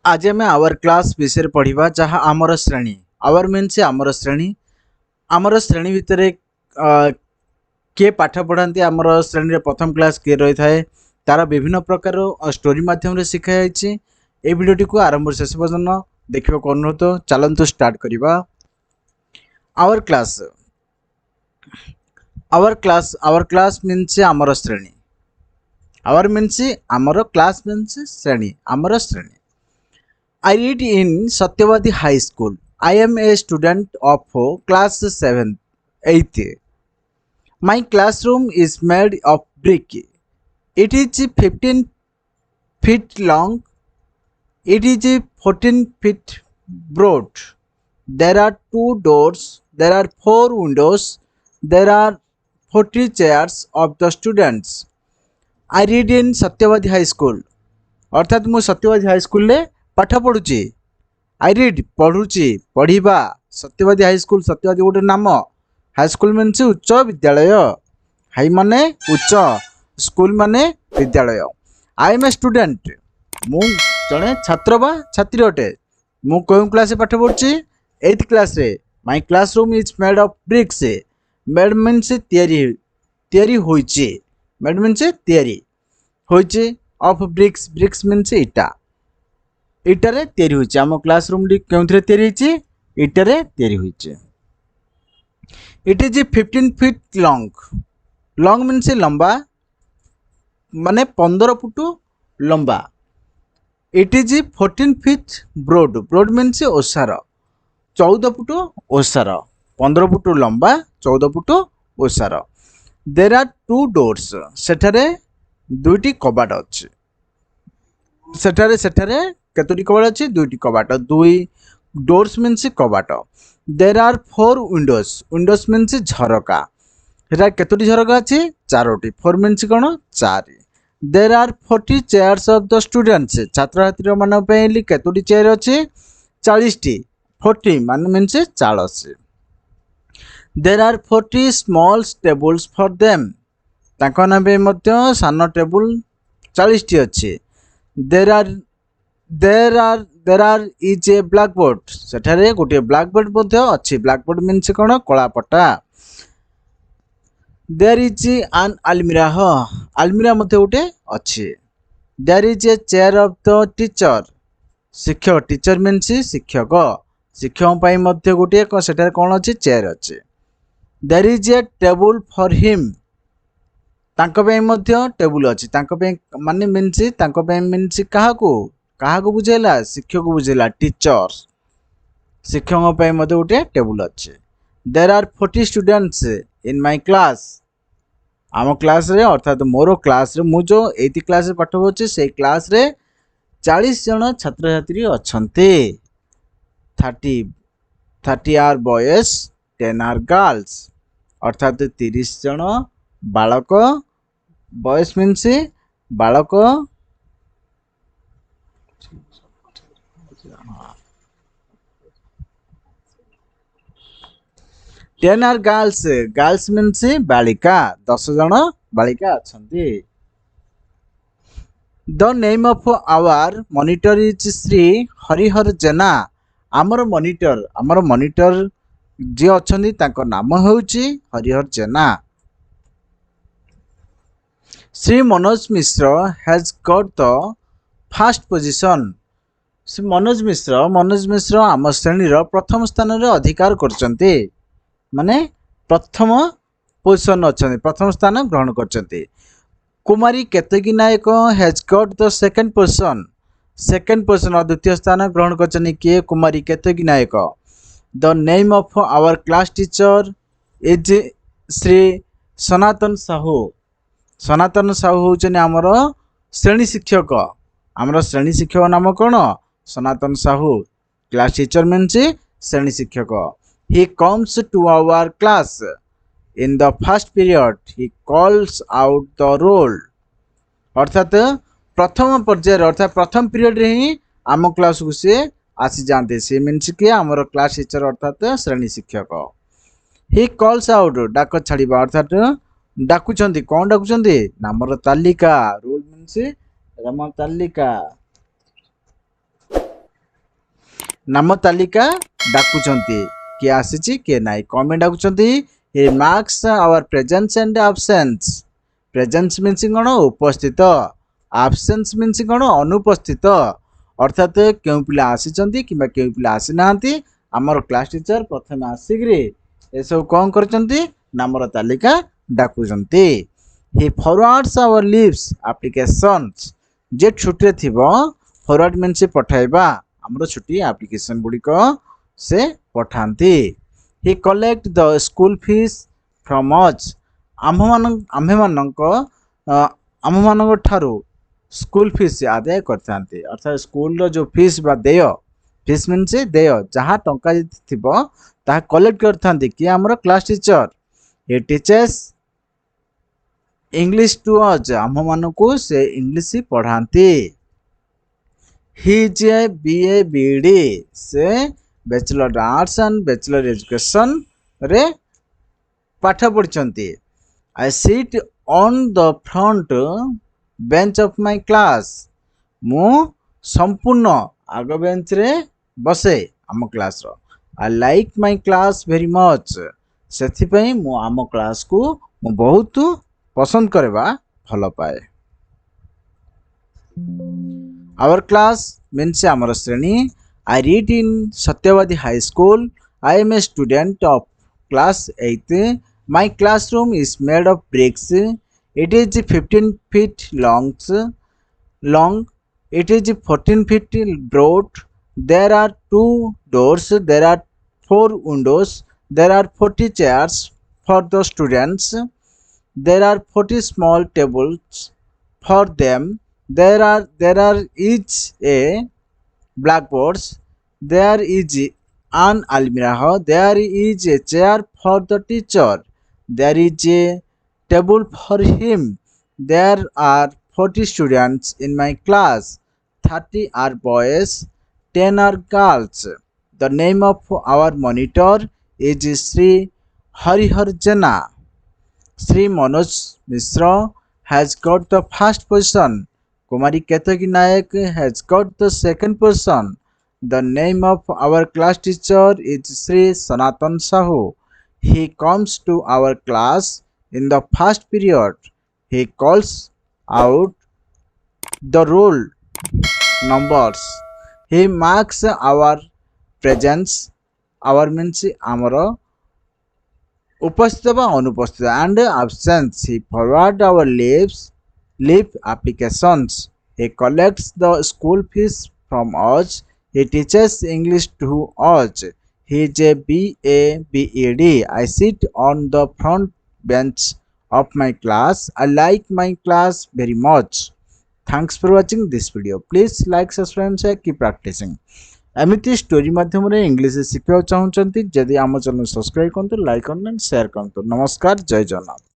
आज आम our class विषय पढ़ा जहाँ आमर श्रेणी आवर मीन्स आमर श्रेणी भितर किए पाठ पढ़ाती आमर श्रेणी प्रथम क्लास किए रही थाए तार विभिन्न प्रकार स्टोरी माध्यम शिखाई। ये भिडियोटी को आरंभ शेष पर्यटन देखा अनुरोध चलतु स्टार्ट करवा। आवर क्लास मीन्स आमर श्रेणी आवर मीन्स आमर क्लास मीन्स श्रेणी आमर श्रेणी। I read in Satyavadi High School. I am a student of class 7th, 8th. My classroom is made of brick. It is 15 feet long. It is 14 feet broad. There are 2 doors. There are 4 windows. There are 40 chairs of the students. I read in Satyavadi High School. अर्थात मु सत्यवादी high school ले पाठ पढ़ुची। आई rid पढ़ुची पढ़ा सत्यवादी high school सत्यवादी गोटे नाम हाई स्कूल मीन्स उच्च विद्यालय हाई माने उच्च स्कूल माने विद्यालय। आई एम ए स्टूडेंट मु जड़े छात्र बा छात्री अटे। मु कौन क्लास पाठ पढ़ुची 8th क्लास रे। My classroom is made of BRICS. Made means तैयारी होइची। मेड मीन्स तैयारी होइची ऑफ ब्रिक्स ब्रिक्स मीन्स इटा इटारे तैयारी होइची। आम क्लासरूम टी केउथरे तैयारी होइची इटारे तैयारी होइची। It is 15 feet long. Long means लंबा माने 15 फुट लंबा। It is 14 feet broad. Broad means ओसार 14 फुट ओसार 15 फुट लंबा 14 फुट ओसार। There are 2 doors. सेठारे 2टी कबाट अछि। सेठारे केतोटी कबाट अछि 2टी कबाट। 2 डोर्स मीन्स कबाट। There are 4 windows. Windows means झरका। सेटा केतोटी झरका अछि 4टी। 4 मीन्स कोन 4। There are 40 chairs of the students. छात्र छात्री मान पे केतोटी चेयर अछि 40टी। 40 मान means 40। There are 40 small tables for them. तांको नाबे मध्य सान टेबुल 40टी अछि। There are is a black board. सेठारे गोटे ब्लैक बोर्ड मध्य अछि। ब्लैक बोर्ड मीन्स कोन कला पट्टा। देर इज एन अलमीरा। अलमीरा मध्य गोटे अछि। There is a chair of the teacher. शिक्षक टीचर मीन्स शिक्षक शिक्षक पई मध्य गोटे सेठारे कोन अछि चेयर अछि। There is a table for him. तांको पे मध्य टेबुल अछि। तांको पे माने मीन्स तांको पे मीन्स काहाको बुझेला शिक्षक को बुझेला टीचर्स। शिक्षक पे मध्य गोटे टेबुल अछि। There are 40 students in my class. आम क्लास रे अर्थात मोर क्लास रे मु जो 8th क्लास रे पाठ पढ़ुछि से क्लास रे 40 जन छात्र छात्री अछंती। 30 आर बॉयज 10 आर गर्ल्स। अर्थात 30 जन बालक बॉयज मीन्स बालक 10 आर गर्ल्स। गर्ल्स मीन्स बालिका 10 जन बालिका अछंती। The name of our monitor is Shri Harihar Jena. आमर मॉनिटर जे अछंती तांको नाम होउची Harihar Jena. Shri Manoj Mishra has got the first position. Shri Manoj Mishra आम श्रेणी प्रथम स्थान रे अधिकार करचंती। माने प्रथम पोजीशन अछंती प्रथम स्थान ग्रहण करचंती। Kumari Ketaki Nayak has got the second position. Second position द्वितीय स्थान ग्रहण करचनी के Kumari Ketaki Nayak. The name of our class teacher is Shri Sanatan Sahu. Sanatan Sahu होचनी आमर श्रेणी शिक्षक। आमर श्रेणी शिक्षक नाम कौन Sanatan Sahu. Class teacher means श्रेणी शिक्षक। He comes to our class in the first period. He calls out the roll. अर्थात प्रथम पर्यायर अर्थात प्रथम पीरियड रे ही आम क्लास को से आसी जाते। से मीन्स के आमर क्लास टीचर अर्थात श्रेणी शिक्षक। ही कॉल्स आउट डाक छाड़िबा अर्थात डाकुचंती कौन डाकुचंती नामर तालिका। रोल मीन्स नाम तालिका। नाम तालिका डाकुचंती किए आसीची किए नाई comment डाकुचंती he marks our presence and absence presence means कौन उपस्थित absence means कौन अनुपस्थित अर्थात क्यों पिला आसीचंती किबा क्यों पिला आसी नांती हमर क्लास टीचर प्रथम आसिग्री ए सब कौन करचंती नामर तालिका डाकुचंती he forwards our leaves applications जे छुट्टी थिबो फॉरवर्ड मीन्स पठाइबा हमरो छुट्टी एप्लिकेशन गुड़िक से पठाती he collect the school fees from us आम्भे मान ठारू स्कूल फीस आदाय करते अर्थात स्कूल रो जो फीस बा देय फीस मीन्स देय जहाँ टंका थिबो ताहा कलेक्ट करथांती कि हमरो class teacher he teaches English to us आम्भ मानकू से इंग्लिश पढ़ाती he is a BA BEd से bachelor arts and bachelor education रे पाठ पढ़ी I sit on the front bench of my class मु संपूर्ण आग बेंच रे बसे आम क्लास रो I like my class very much से मु आम क्लास को मु बहुत पसंद करवा भल पाए आवर क्लास मीन्स आमर श्रेणी I read in Satyavadi High School. I am a student of class 8th. My classroom is made of bricks. It is 15 feet long. It is 14 feet broad. There are 2 doors. There are 4 windows. There are 40 chairs for the students. There are 40 small tables for them. There are each a blackboards. There is an almirah. There is a chair for the teacher. There is a table for him. There are 40 students in my class. 30 are boys, 10 are girls. The name of our monitor is Sri Harihar Jana. Sri Manoj Mishra has got the first position. Kumari Ketaki Nayak has got the second person. The name of our class teacher is Sri Sanatan Sahu. He comes to our class in the first period. He calls out the roll numbers. He marks our presence. Our means amara उपस्थित अनुपस्थित and absence. He forward our leave applications. He collects the school fees from us. He teaches English to us. He is a BA BEd. I sit on the front bench of my class. I like my class very much. Thanks for watching this video. Please like, subscribe and share. Keep practicing. एमती story माध्यम English शिखा चाहते जदि आम channel subscribe करूँ like करें share करूँ नमस्कार जय जगन्नाथ।